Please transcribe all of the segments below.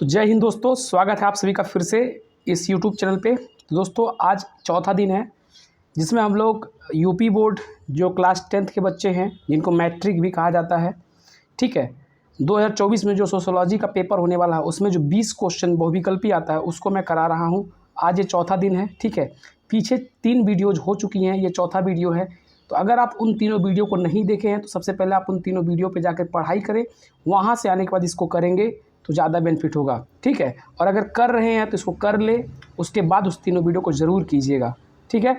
तो जय हिंद दोस्तों, स्वागत है आप सभी का फिर से इस यूट्यूब चैनल पे। तो दोस्तों आज चौथा दिन है जिसमें हम लोग यूपी बोर्ड जो क्लास 10th के बच्चे हैं जिनको मैट्रिक भी कहा जाता है, ठीक है, 2024 में जो सोशोलॉजी का पेपर होने वाला है उसमें जो 20 क्वेश्चन बहुविकल्पी आता है उसको मैं करा रहा हूँ। आज ये चौथा दिन है, ठीक है। पीछे 3 वीडियोज़ हो चुकी हैं, ये चौथा वीडियो है। तो अगर आप उन तीनों वीडियो को नहीं देखे हैं तो सबसे पहले आप उन तीनों वीडियो पे जाकर पढ़ाई करें, वहाँ से आने के बाद इसको करेंगे तो ज़्यादा बेनिफिट होगा, ठीक है। और अगर कर रहे हैं तो इसको कर ले, उसके बाद उस तीनों वीडियो को ज़रूर कीजिएगा, ठीक है।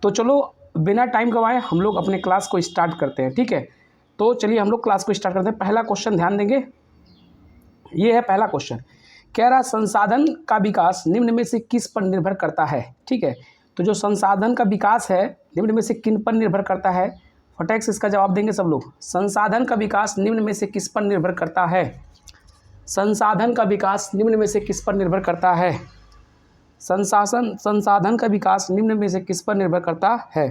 तो चलो बिना टाइम गंवाए हम लोग अपने क्लास को स्टार्ट करते हैं, ठीक है। तो चलिए हम लोग क्लास को स्टार्ट करते हैं। पहला क्वेश्चन ध्यान देंगे, ये है पहला क्वेश्चन। कह रहा संसाधन का विकास निम्न में से किस पर निर्भर करता है, ठीक है। तो जो संसाधन का विकास है निम्न में से किन पर निर्भर करता है, फटाक से इसका जवाब देंगे सब लोग। संसाधन का विकास निम्न में से किस पर निर्भर करता है? संसाधन का विकास निम्न में से किस पर निर्भर करता है? संसाधन का विकास निम्न में से किस पर निर्भर करता है,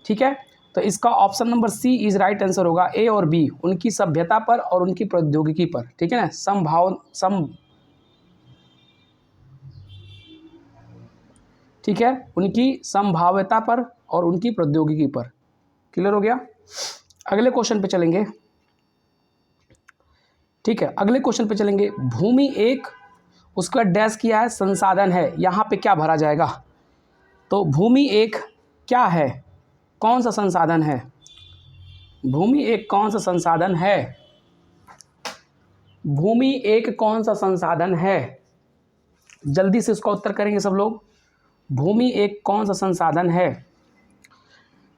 ठीक है। तो इसका option number C is right answer होगा। ए और बी उनकी सभ्यता पर और उनकी प्रौद्योगिकी पर, ठीक है ना। ठीक है, उनकी संभाव्यता पर और उनकी प्रौद्योगिकी पर। क्लियर हो गया। अगले क्वेश्चन पे चलेंगे, ठीक है। अगले क्वेश्चन पे चलेंगे। भूमि एक, उसका डैश किया है संसाधन है, यहाँ पे क्या भरा जाएगा? तो भूमि एक क्या है, कौन सा संसाधन है? भूमि एक कौन सा संसाधन है? भूमि एक कौन सा संसाधन है? जल्दी से इसका उत्तर करेंगे सब लोग। भूमि एक कौन सा संसाधन है?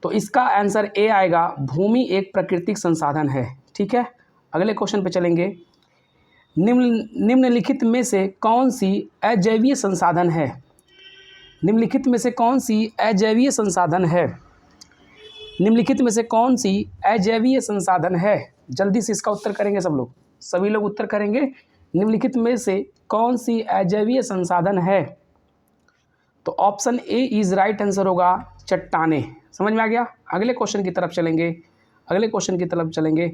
तो इसका आंसर ए आएगा, भूमि एक प्राकृतिक संसाधन है, ठीक है। अगले क्वेश्चन पे चलेंगे। निम्नलिखित में से कौन सी अजैवीय संसाधन है? निम्नलिखित में से कौन सी अजैवीय संसाधन है? निम्नलिखित में से कौन सी अजैवीय संसाधन है? जल्दी से इसका उत्तर करेंगे सब लोग, सभी लोग उत्तर करेंगे। निम्नलिखित में से कौन सी अजैवीय संसाधन है? तो option A is right answer होगा, चट्टाने। समझ में आ गया। अगले क्वेश्चन की तरफ चलेंगे। अगले क्वेश्चन की तरफ चलेंगे।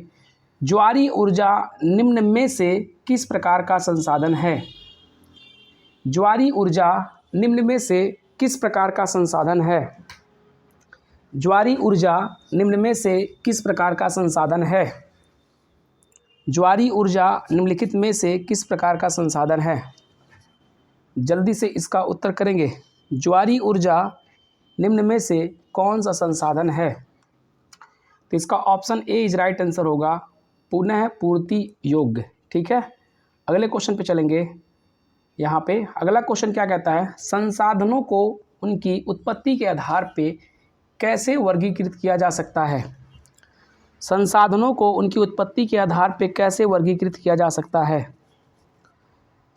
ज्वारीय ऊर्जा निम्न में से किस प्रकार का संसाधन है? ज्वारीय ऊर्जा निम्न में से किस प्रकार का संसाधन है? ज्वारीय ऊर्जा निम्न में से किस प्रकार का संसाधन है? ज्वारीय ऊर्जा निम्नलिखित में से किस प्रकार का संसाधन है? जल्दी से इसका उत्तर करेंगे। ज्वारीय ऊर्जा निम्न में से कौन सा संसाधन है? तो इसका option A is right answer होगा, पुनः पूर्ति योग्य, ठीक है। अगले क्वेश्चन पे चलेंगे। यहाँ पे अगला क्वेश्चन क्या कहता है? संसाधनों को उनकी उत्पत्ति के आधार पे कैसे वर्गीकृत किया जा सकता है? संसाधनों को उनकी उत्पत्ति के आधार पे कैसे वर्गीकृत किया जा सकता है?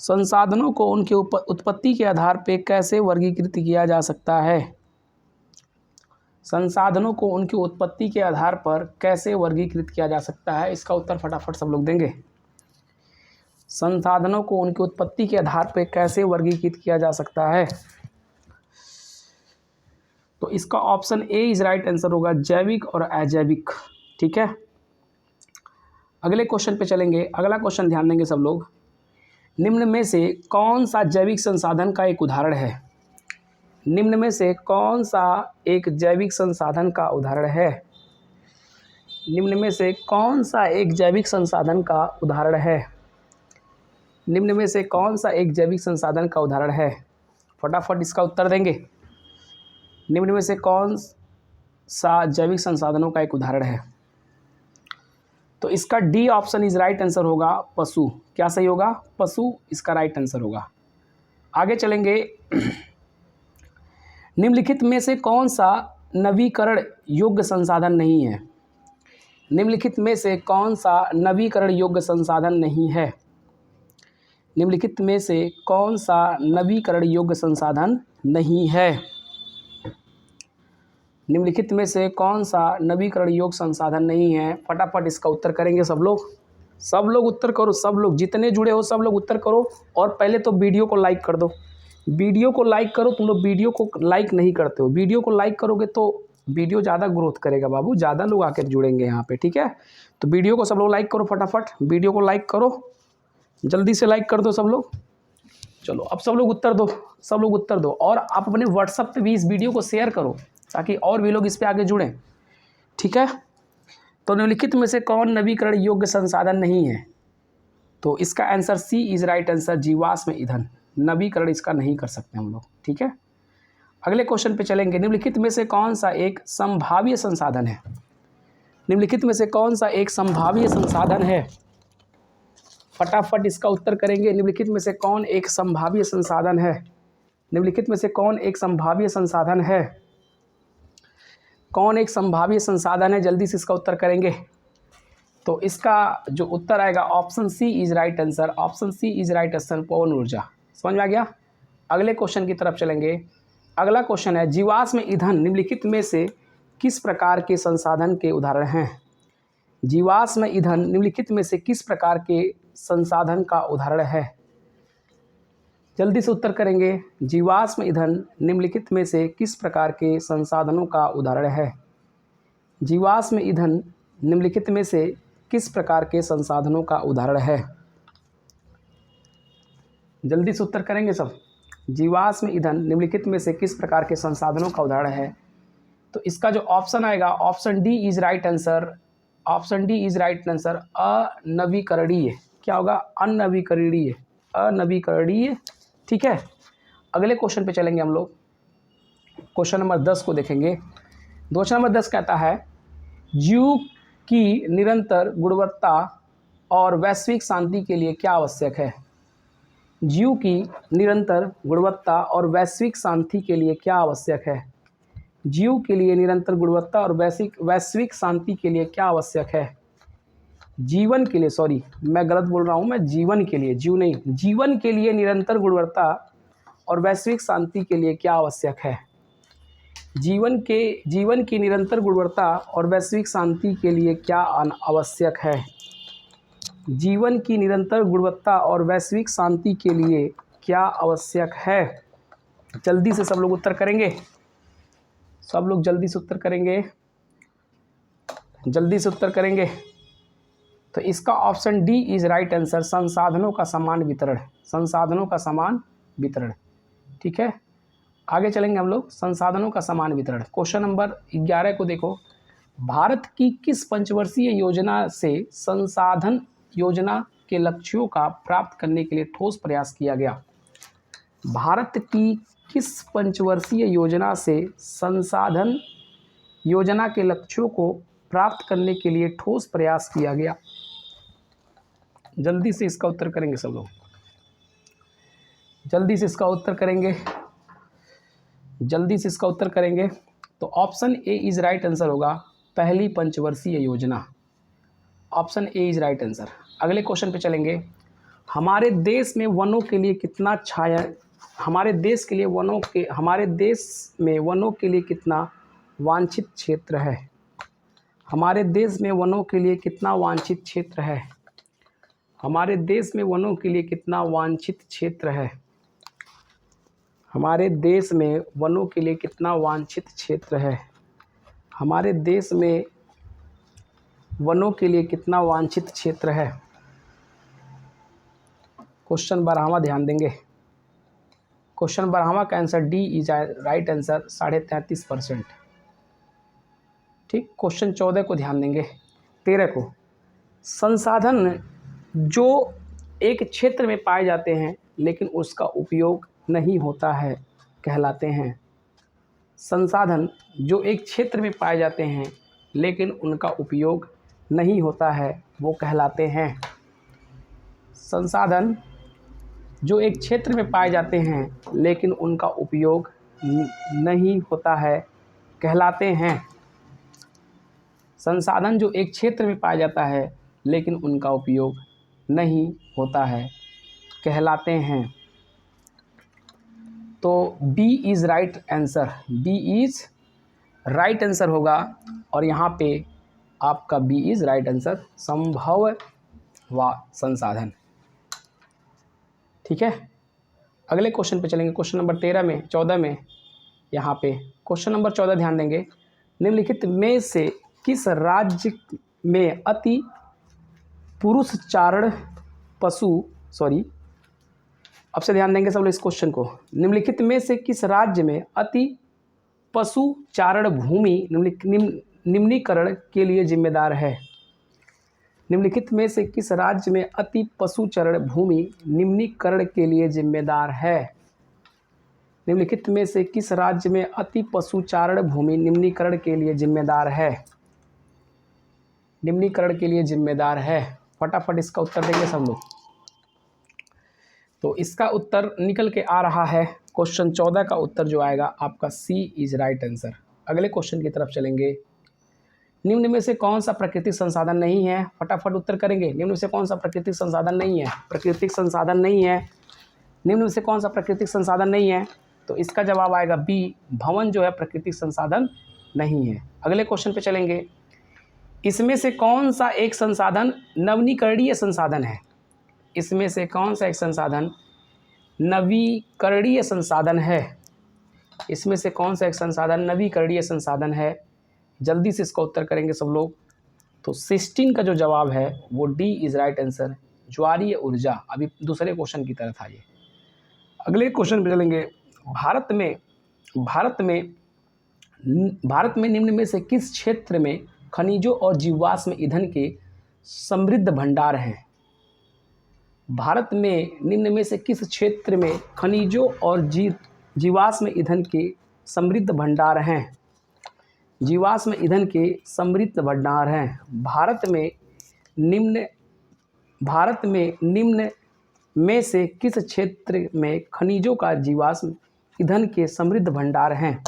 संसाधनों को उनके उत्पत्ति के आधार पे कैसे वर्गीकृत किया जा सकता है? संसाधनों को उनकी उत्पत्ति के आधार पर कैसे वर्गीकृत किया जा सकता है? इसका उत्तर फटाफट सब लोग देंगे। संसाधनों को उनकी उत्पत्ति के आधार पर कैसे वर्गीकृत किया जा सकता है? तो इसका option A is right answer होगा, जैविक और अजैविक, ठीक है। अगले क्वेश्चन पे चलेंगे। अगला क्वेश्चन ध्यान देंगे सब लोग। निम्न में से कौन सा जैविक संसाधन का एक उदाहरण है? निम्न में से कौन सा एक जैविक संसाधन का उदाहरण है? निम्न में से कौन सा एक जैविक संसाधन का उदाहरण है? निम्न में से कौन सा एक जैविक संसाधन का उदाहरण है? फटाफट इसका उत्तर देंगे। निम्न में से कौन सा जैविक संसाधनों का एक उदाहरण है? तो इसका D option is right answer होगा, पशु। क्या सही होगा? पशु इसका राइट आंसर होगा। आगे चलेंगे। निम्नलिखित में से कौन सा नवीकरण योग्य संसाधन नहीं है? निम्नलिखित में से कौन सा नवीकरण योग्य संसाधन नहीं है? निम्नलिखित में से कौन सा नवीकरण योग्य संसाधन नहीं है? निम्नलिखित में से कौन सा नवीकरण योग्य संसाधन नहीं है? फटाफट इसका उत्तर करेंगे सब लोग। सब लोग उत्तर करो, सब लोग जितने जुड़े हो सब लोग उत्तर करो। और पहले तो वीडियो को लाइक कर दो, वीडियो को लाइक करो। तुम लोग वीडियो को लाइक नहीं करते हो। वीडियो को लाइक करोगे तो वीडियो ज़्यादा ग्रोथ करेगा बाबू, ज़्यादा लोग आकर जुड़ेंगे यहाँ पे, ठीक है। तो वीडियो को सब लोग लाइक करो, फटाफट वीडियो को लाइक करो। जल्दी से लाइक कर दो सब लोग। चलो अब सब लोग उत्तर दो, सब लोग उत्तर दो। और आप अपने व्हाट्सएप पे भी इस वीडियो को शेयर करो ताकि और भी लोग इस पे आगे जुड़ें, ठीक है। तो निम्नलिखित में से कौन नवीकरण योग्य संसाधन नहीं है? तो इसका answer C is right answer, जीवाश्म ईंधन। नवीकरण इसका नहीं कर सकते हम लोग, ठीक है। अगले क्वेश्चन पे चलेंगे। निम्नलिखित में से कौन सा एक संभाव्य संसाधन है? निम्नलिखित में से कौन सा एक संभाव्य संसाधन है? फटाफट इसका उत्तर करेंगे। निम्नलिखित में से कौन एक संभाव्य संसाधन है? निम्नलिखित में से कौन एक संभाव्य संसाधन है? कौन एक संभाव्य संसाधन है? जल्दी से इसका उत्तर करेंगे। तो इसका जो उत्तर आएगा option C is right answer, option C is right answer, पवन ऊर्जा। समझ में आ गया। अगले क्वेश्चन की तरफ चलेंगे। अगला क्वेश्चन है, जीवाश्म ईंधन निम्नलिखित में से किस प्रकार के संसाधन के उदाहरण हैं? जीवाश्म ईंधन निम्नलिखित में से किस प्रकार के संसाधन का उदाहरण है? जल्दी से उत्तर करेंगे। जीवाश्म ईंधन निम्नलिखित में से किस प्रकार के संसाधनों का उदाहरण है? जीवाश्म ईंधन निम्नलिखित में से किस प्रकार के संसाधनों का उदाहरण है? जल्दी से उत्तर करेंगे सब। जीवाश्म ईंधन निम्नलिखित में से किस प्रकार के संसाधनों का उदाहरण है? तो इसका जो ऑप्शन आएगा option D is right answer, option D is right answer, अनवीकरणीय। क्या होगा? अनवीकरणीय, अनवीकरणीय, ठीक है। अगले क्वेश्चन पे चलेंगे हम लोग। क्वेश्चन नंबर 10 को देखेंगे। क्वेश्चन नंबर 10 कहता है, जीव की निरंतर गुणवत्ता और वैश्विक शांति के लिए क्या आवश्यक है? जीव की निरंतर गुणवत्ता और वैश्विक शांति के लिए क्या आवश्यक है? जीव के लिए निरंतर गुणवत्ता और वैश्विक शांति के लिए क्या आवश्यक है? जीवन के लिए, सॉरी मैं गलत बोल रहा हूँ, मैं जीवन के लिए, जीव नहीं, जीवन के लिए निरंतर गुणवत्ता और वैश्विक शांति के लिए क्या आवश्यक है? जीवन की निरंतर गुणवत्ता और वैश्विक शांति के लिए क्या आवश्यक है? जीवन की निरंतर गुणवत्ता और वैश्विक शांति के लिए क्या आवश्यक है? जल्दी से सब लोग उत्तर करेंगे। सब लोग जल्दी से उत्तर करेंगे, जल्दी से उत्तर करेंगे। तो इसका option D is right answer, संसाधनों का समान वितरण, संसाधनों का समान वितरण, ठीक है। आगे चलेंगे हम लोग। संसाधनों का समान वितरण। क्वेश्चन नंबर 11 को देखो। भारत की किस पंचवर्षीय योजना से संसाधन योजना के लक्ष्यों का प्राप्त करने के लिए ठोस प्रयास किया गया? भारत की किस पंचवर्षीय योजना से संसाधन योजना के लक्ष्यों को प्राप्त करने के लिए ठोस प्रयास किया गया? जल्दी से इसका उत्तर करेंगे सब लोग, जल्दी से इसका उत्तर करेंगे, जल्दी से इसका उत्तर करेंगे। तो option A is right answer होगा, पहली पंचवर्षीय योजना। Option A is right answer. अगले क्वेश्चन पे चलेंगे। हमारे देश में वनों के लिए कितना हमारे देश में वनों के लिए कितना वांछित क्षेत्र है? हमारे देश में वनों के लिए कितना वांछित क्षेत्र है? हमारे देश में वनों के लिए कितना वांछित क्षेत्र है? हमारे देश में वनों के लिए कितना वांछित क्षेत्र है? हमारे देश में वनों के लिए कितना वांछित क्षेत्र है? क्वेश्चन 12वां ध्यान देंगे। क्वेश्चन 12वां का answer D is right answer, 33.5%, ठीक। क्वेश्चन 14 को ध्यान देंगे, 13 को। संसाधन जो एक क्षेत्र में पाए जाते हैं लेकिन उसका उपयोग नहीं होता है कहलाते हैं। संसाधन जो एक क्षेत्र में पाए जाते हैं लेकिन उनका उपयोग नहीं होता है वो कहलाते हैं। संसाधन जो एक क्षेत्र में पाए जाते हैं लेकिन उनका उपयोग नहीं होता है कहलाते हैं। संसाधन जो एक क्षेत्र में पाया जाता है लेकिन उनका उपयोग नहीं होता है कहलाते हैं। तो B is right answer, B is right answer होगा। और यहाँ पे आपका बी इज़ राइट आंसर, संभव व संसाधन, ठीक है। अगले क्वेश्चन पे चलेंगे। क्वेश्चन नंबर 14 में यहाँ पे क्वेश्चन नंबर 14 ध्यान देंगे। निम्नलिखित में से किस राज्य में अति पुरुष चारण पशु सॉरी, अब से ध्यान देंगे सब लोग इस क्वेश्चन को। निम्नलिखित में से किस राज्य में अति पशुचारण भूमि निम्नीकरण के लिए जिम्मेदार है? निम्नलिखित में से किस राज्य में अति पशुचारण भूमि निम्नीकरण के लिए जिम्मेदार है? निम्नलिखित में से किस राज्य में अति पशुचारण भूमि निम्नीकरण के लिए जिम्मेदार है? निम्नीकरण के लिए जिम्मेदार है। फटाफट इसका उत्तर देंगे सब लोग। तो इसका उत्तर निकल के आ रहा है, क्वेश्चन 14 का उत्तर जो आएगा आपका सी इज राइट आंसर। अगले क्वेश्चन की तरफ चलेंगे। निम्न में से कौन सा प्राकृतिक संसाधन नहीं है? फटाफट उत्तर करेंगे। निम्न में से कौन सा प्राकृतिक संसाधन नहीं है? प्राकृतिक संसाधन नहीं है। निम्न में से कौन सा प्राकृतिक संसाधन नहीं है? तो इसका जवाब आएगा बी, भवन जो है प्राकृतिक संसाधन नहीं है। अगले क्वेश्चन पे चलेंगे। इसमें से कौन सा एक संसाधन नवीकरणीय संसाधन है? इसमें से कौन सा एक संसाधन नवीकरणीय संसाधन है? इसमें से कौन सा एक संसाधन नवीकरणीय संसाधन है? जल्दी से इसका उत्तर करेंगे सब लोग। तो 16 का जो जवाब है वो डी इज राइट आंसर, ज्वारीय ऊर्जा। अभी दूसरे क्वेश्चन की तरफ आइए। अगले क्वेश्चन पे चलेंगे। भारत में निम्न में से किस क्षेत्र में खनिजों और जीवाश्म ईंधन के समृद्ध भंडार हैं? भारत में निम्न में से किस क्षेत्र में खनिजों और जीवाश्म ईंधन के समृद्ध भंडार हैं? जीवाश्म ईंधन के समृद्ध भंडार हैं। भारत में निम्न में से किस क्षेत्र में खनिजों का जीवाश्म ईंधन के समृद्ध भंडार हैं?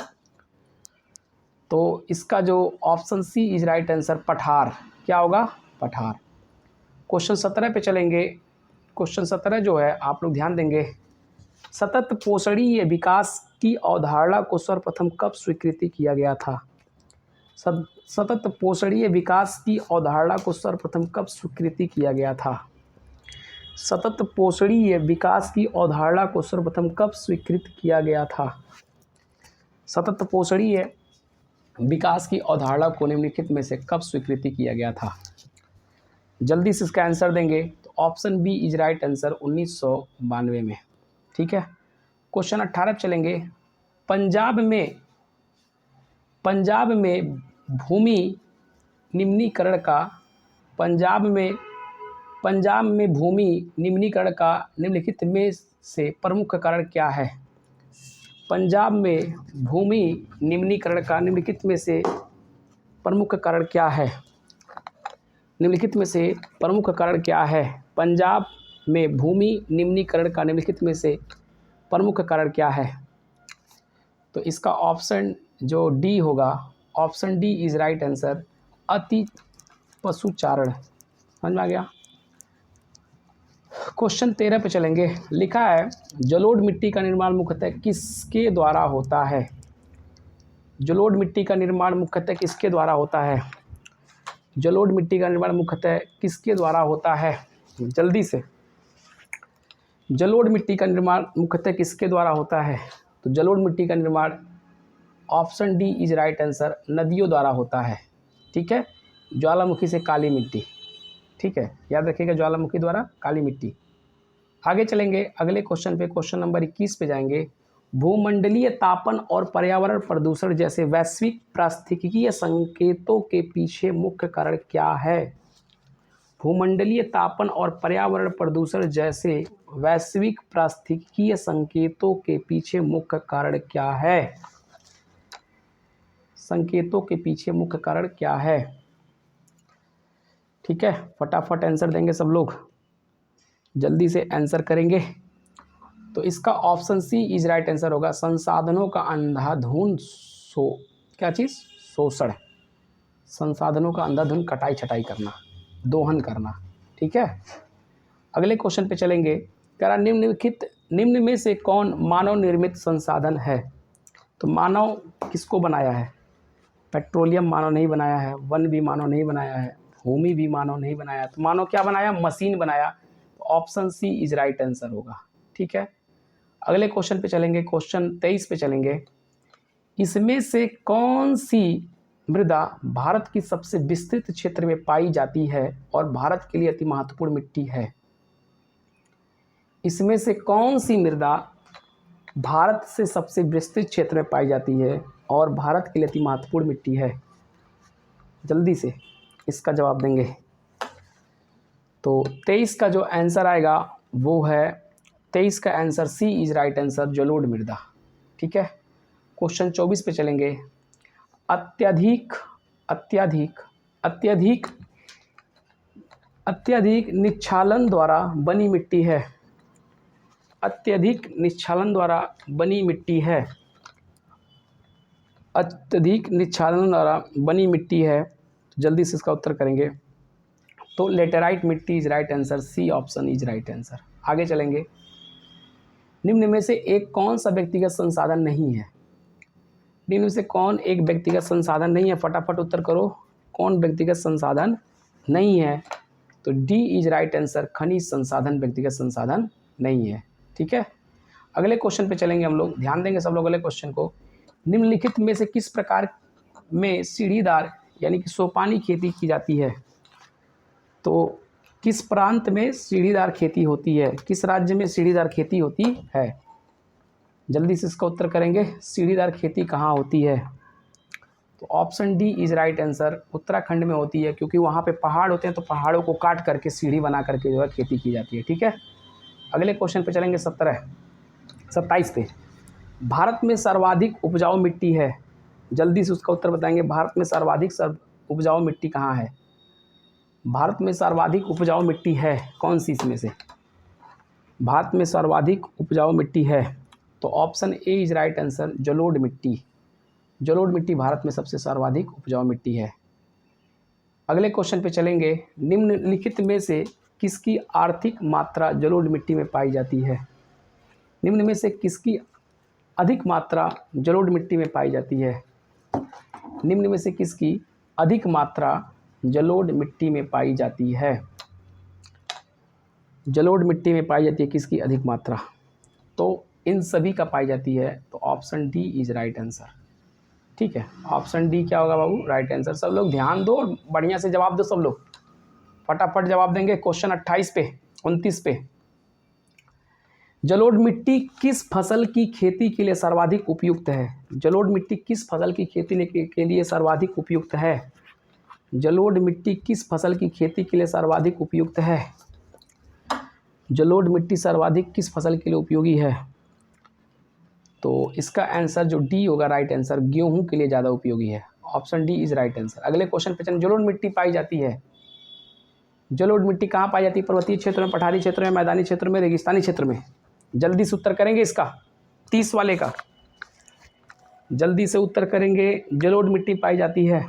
तो इसका जो option C is right answer, पठार। क्या होगा? पठार। क्वेश्चन 17 पे चलेंगे। क्वेश्चन 17 जो है आप लोग ध्यान देंगे। सतत पोषणीय विकास की अवधारणा को सर्वप्रथम कब स्वीकृति किया गया था? सतत पोषणीय विकास की अवधारणा को सर्वप्रथम कब स्वीकृति किया गया था? सतत पोषणीय विकास की अवधारणा को सर्वप्रथम कब स्वीकृत किया गया था? सतत पोषणीय विकास की अवधारणा को निम्नलिखित में से कब स्वीकृति किया गया था? जल्दी से इसका आंसर देंगे। तो option B is right answer, 1992 में। ठीक है। क्वेश्चन 18 चलेंगे। पंजाब में भूमि निम्नीकरण का निम्नलिखित में से प्रमुख कारण क्या है? पंजाब में भूमि निम्नीकरण का निम्नलिखित में से प्रमुख कारण क्या है? निम्नलिखित में से प्रमुख कारण क्या है? पंजाब में भूमि निम्नीकरण का निम्नलिखित में से प्रमुख कारण क्या है? तो इसका ऑप्शन जो डी होगा, option D is right answer, अति पशुचारण। समझ में आ गया? क्वेश्चन 13 पे चलेंगे। लिखा है जलोढ़ मिट्टी का निर्माण मुख्यतः किसके द्वारा होता है? जलोढ़ मिट्टी का निर्माण मुख्यतः किसके द्वारा होता है? जलोढ़ मिट्टी का निर्माण मुख्यतः किसके द्वारा होता है? जल्दी से। जलोढ़ मिट्टी का निर्माण मुख्यतः किसके द्वारा होता है? तो जलोढ़ मिट्टी का निर्माण option D is right answer, नदियों द्वारा होता है। ठीक है। ज्वालामुखी से काली मिट्टी। ठीक है, याद रखिएगा, ज्वालामुखी द्वारा काली मिट्टी। आगे चलेंगे अगले क्वेश्चन पे। क्वेश्चन नंबर 21 पे जाएंगे। भूमंडलीय तापन और पर्यावरण प्रदूषण जैसे वैश्विक पारिस्थितिकीय संकेतों के पीछे मुख्य कारण क्या है? भूमंडलीय तापन और पर्यावरण प्रदूषण जैसे वैश्विक पारिस्थितिकीय संकेतों के पीछे मुख्य कारण क्या है? संकेतों के पीछे मुख्य कारण क्या है? ठीक है, फटाफट आंसर देंगे सब लोग, जल्दी से आंसर करेंगे। तो इसका option C is right answer होगा, संसाधनों का अंधाधुंध शोषण। संसाधनों का अंधाधुंध कटाई छटाई करना, दोहन करना। ठीक है। अगले क्वेश्चन पे चलेंगे। कह रहा निम्न में से कौन मानव निर्मित संसाधन है? तो मानव किसको बनाया है? पेट्रोलियम मानव नहीं बनाया है, वन भी मानव नहीं बनाया है, भूमि भी मानव नहीं बनाया। तो मानव क्या बनाया? मशीन बनाया। तो option C is right answer होगा। ठीक है। अगले क्वेश्चन पे चलेंगे। क्वेश्चन 23 पे चलेंगे। इसमें से कौन सी मृदा भारत की सबसे विस्तृत क्षेत्र में पाई जाती है और भारत के लिए अति महत्वपूर्ण मिट्टी है? इसमें से कौन सी मृदा भारत से सबसे विस्तृत क्षेत्र में पाई जाती है और भारत के लिए अति महत्वपूर्ण मिट्टी है? जल्दी से इसका जवाब देंगे। तो 23 का जो आंसर आएगा वो है 23 का answer C is right answer, जलोढ़ मृदा। ठीक है, क्वेश्चन 24 पे चलेंगे। अत्यधिक अत्यधिक अत्यधिक अत्यधिक निक्षालन द्वारा बनी मिट्टी है। अत्यधिक निक्षालन द्वारा बनी मिट्टी है। अत्यधिक निक्षालन द्वारा बनी मिट्टी है। जल्दी से इसका उत्तर करेंगे। तो लेटेराइट मिट्टी is right answer, C option is right answer. आगे चलेंगे। निम्न में से एक कौन सा व्यक्तिगत संसाधन नहीं है? निम्न में से कौन एक व्यक्तिगत संसाधन नहीं है? फटाफट उत्तर करो, कौन व्यक्तिगत संसाधन नहीं है? तो डी इज राइट आंसर, खनिज संसाधन व्यक्तिगत संसाधन नहीं है। ठीक है, अगले क्वेश्चन पे चलेंगे हम लोग, ध्यान देंगे सब लोग अगले क्वेश्चन को। निम्नलिखित में से किस प्रकार में सीढ़ीदार यानी कि सोपानी खेती की जाती है? तो किस प्रांत में सीढ़ीदार खेती होती है? किस राज्य में सीढ़ीदार खेती होती है? जल्दी से इसका उत्तर करेंगे। सीढ़ीदार खेती कहाँ होती है? तो option D is right answer, Uttarakhand में होती है, क्योंकि वहाँ पे पहाड़ होते हैं तो पहाड़ों को काट करके सीढ़ी बना करके जो है खेती की जाती है। ठीक है, अगले क्वेश्चन पे चलेंगे 27 पे। भारत में सर्वाधिक उपजाऊ मिट्टी है। जल्दी से उसका उत्तर बताएंगे। भारत में सर्वाधिक उपजाऊ मिट्टी कहाँ है? भारत में सर्वाधिक उपजाऊ मिट्टी है कौन सी इसमें से? भारत में सर्वाधिक उपजाऊ मिट्टी है तो option A is right answer, जलोढ़ मिट्टी। जलोढ़ मिट्टी भारत में सबसे सर्वाधिक उपजाऊ मिट्टी है। अगले क्वेश्चन पे चलेंगे। निम्नलिखित में से किसकी आर्थिक मात्रा जलोढ़ मिट्टी में पाई जाती है? निम्न में से किसकी अधिक मात्रा जलोढ़ मिट्टी में पाई जाती है? निम्न में से किसकी अधिक मात्रा जलोढ़ मिट्टी में पाई जाती है? जलोढ़ मिट्टी में पाई जाती है किसकी अधिक मात्रा? तो इन सभी का पाई जाती है, तो option D is right answer. ठीक है, ऑप्शन डी क्या होगा बाबू? Right answer. सब लोग ध्यान दो और बढ़िया से जवाब दो, सब लोग फटाफट जवाब देंगे। क्वेश्चन 29 पे जलोढ़ मिट्टी किस फसल की खेती के लिए सर्वाधिक उपयुक्त है? जलोढ़ मिट्टी किस फसल की खेती के लिए सर्वाधिक उपयुक्त है? जलोढ़ मिट्टी किस फसल की खेती के लिए सर्वाधिक उपयुक्त है? जलोढ़ मिट्टी सर्वाधिक किस फसल के लिए उपयोगी है? तो इसका आंसर जो डी होगा राइट आंसर, गेहूं के लिए ज़्यादा उपयोगी है। Option D is right answer. अगले क्वेश्चन पे चलें। जलोढ़ मिट्टी पाई जाती है, जलोढ़ मिट्टी कहाँ पाई जाती है? पर्वतीय क्षेत्र में, पठारी क्षेत्र में, मैदानी क्षेत्र में, रेगिस्तानी क्षेत्र में। जल्दी से उत्तर करेंगे इसका, 30 वाले का जल्दी से उत्तर करेंगे। जलोढ़ मिट्टी पाई जाती है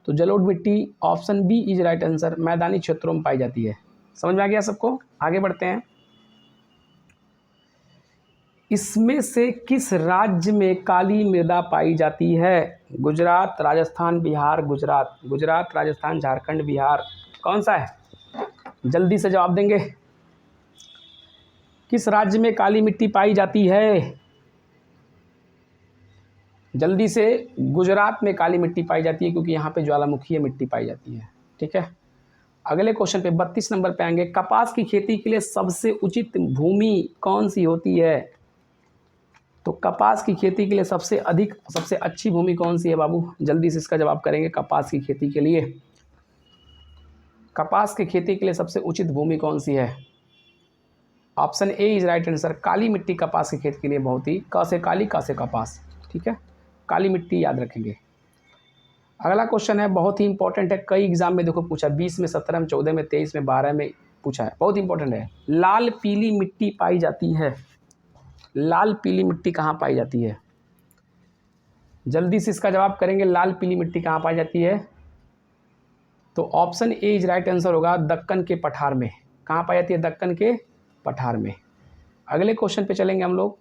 तो जलोढ़ मिट्टी option B is right answer, मैदानी क्षेत्रों में पाई जाती है। समझ में आ गया सबको? आगे बढ़ते हैं। इसमें से किस राज्य में काली मृदा पाई जाती है? गुजरात, राजस्थान, बिहार। गुजरात, राजस्थान, झारखंड, बिहार, कौन सा है? जल्दी से जवाब देंगे। किस राज्य में काली मिट्टी पाई जाती है? जल्दी से। गुजरात में काली मिट्टी पाई जाती है क्योंकि यहाँ पे ज्वालामुखीय मिट्टी पाई जाती है। ठीक है, अगले क्वेश्चन पे 32 नंबर पे आएंगे। कपास की खेती के लिए सबसे उचित भूमि कौन सी होती है? तो कपास की खेती के लिए सबसे अच्छी भूमि कौन सी है बाबू? जल्दी से इसका जवाब करेंगे। कपास की खेती के लिए, कपास की खेती के लिए सबसे उचित भूमि कौन सी है? Option A is right answer, काली मिट्टी कपास की खेती के लिए बहुत ही, क से काली, क से कपास। ठीक है, काली मिट्टी याद रखेंगे। अगला क्वेश्चन है, बहुत ही इंपॉर्टेंट है, कई एग्जाम में देखो पूछा, 20 में, 17 में, 14 में, 23 में, 12 में पूछा है, बहुत इंपॉर्टेंट है। लाल पीली मिट्टी पाई जाती है। लाल पीली मिट्टी कहाँ पाई जाती है? जल्दी से इसका जवाब करेंगे। लाल पीली मिट्टी कहाँ पाई जाती है? तो option A is right answer होगा, दक्कन के पठार में। कहाँ पाई जाती है? दक्कन के पठार में। अगले क्वेश्चन पे चलेंगे हम लोग।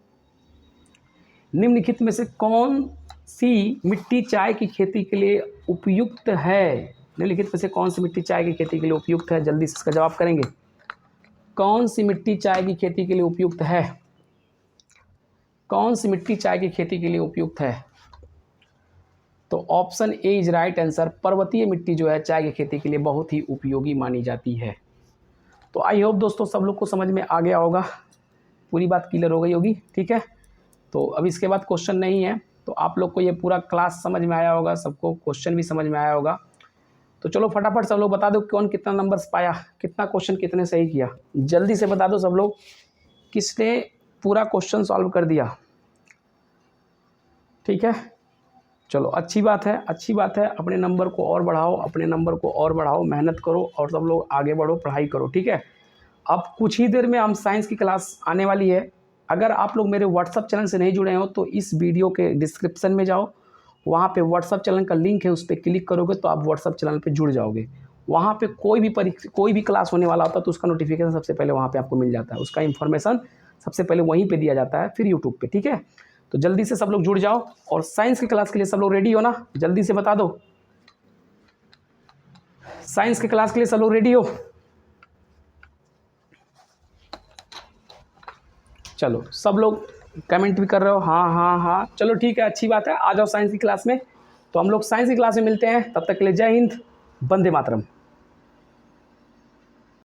निम्नलिखित में से कौन सी मिट्टी चाय की खेती के लिए उपयुक्त है? निम्नलिखित में से कौन सी मिट्टी चाय की खेती के लिए उपयुक्त है? जल्दी से इसका जवाब करेंगे। कौन सी मिट्टी चाय की खेती के लिए उपयुक्त है? कौन सी मिट्टी चाय की खेती के लिए उपयुक्त है? तो option A is right answer, पर्वतीय मिट्टी जो है चाय की खेती के लिए बहुत ही उपयोगी मानी जाती है। तो आई होप दोस्तों सब लोग को समझ में आ गया होगा, पूरी बात क्लियर हो गई होगी, ठीक है। तो अब इसके बाद क्वेश्चन नहीं है, तो आप लोग को ये पूरा क्लास समझ में आया होगा, सबको क्वेश्चन भी समझ में आया होगा। तो चलो फटाफट सब लोग बता दो कौन कितना नंबर्स पाया, कितना क्वेश्चन कितने सही किया, जल्दी से बता दो सब लोग, किसने पूरा क्वेश्चन सॉल्व कर दिया। ठीक है, चलो अच्छी बात है, अच्छी बात है। अपने नंबर को और बढ़ाओ, अपने नंबर को और बढ़ाओ, मेहनत करो और सब लोग आगे बढ़ो, पढ़ाई करो, ठीक है। अब कुछ ही देर में हम साइंस की क्लास आने वाली है। अगर आप लोग मेरे व्हाट्सअप चैनल से नहीं जुड़े हो तो इस वीडियो के डिस्क्रिप्शन में जाओ, वहाँ पे व्हाट्सअप चैनल का लिंक है, उस पर क्लिक करोगे तो आप व्हाट्सअप चैनल पे जुड़ जाओगे। वहाँ पे कोई भी क्लास होने वाला होता है तो उसका नोटिफिकेशन सबसे पहले वहाँ पे आपको मिल जाता है, उसका इन्फॉर्मेशन सबसे पहले वहीं पे दिया जाता है, फिर यूट्यूब पे, ठीक है। तो जल्दी से सब लोग जुड़ जाओ। और साइंस की क्लास के लिए सब लोग रेडी हो ना, जल्दी से बता दो, साइंस की क्लास के लिए सब लोग रेडी हो? चलो सब लोग कमेंट भी कर रहे हो, हाँ हाँ हाँ, चलो ठीक है, अच्छी बात है, आ जाओ साइंस की क्लास में। तो हम लोग साइंस की क्लास में मिलते हैं, तब तक के लिए जय हिंद, वंदे मातरम।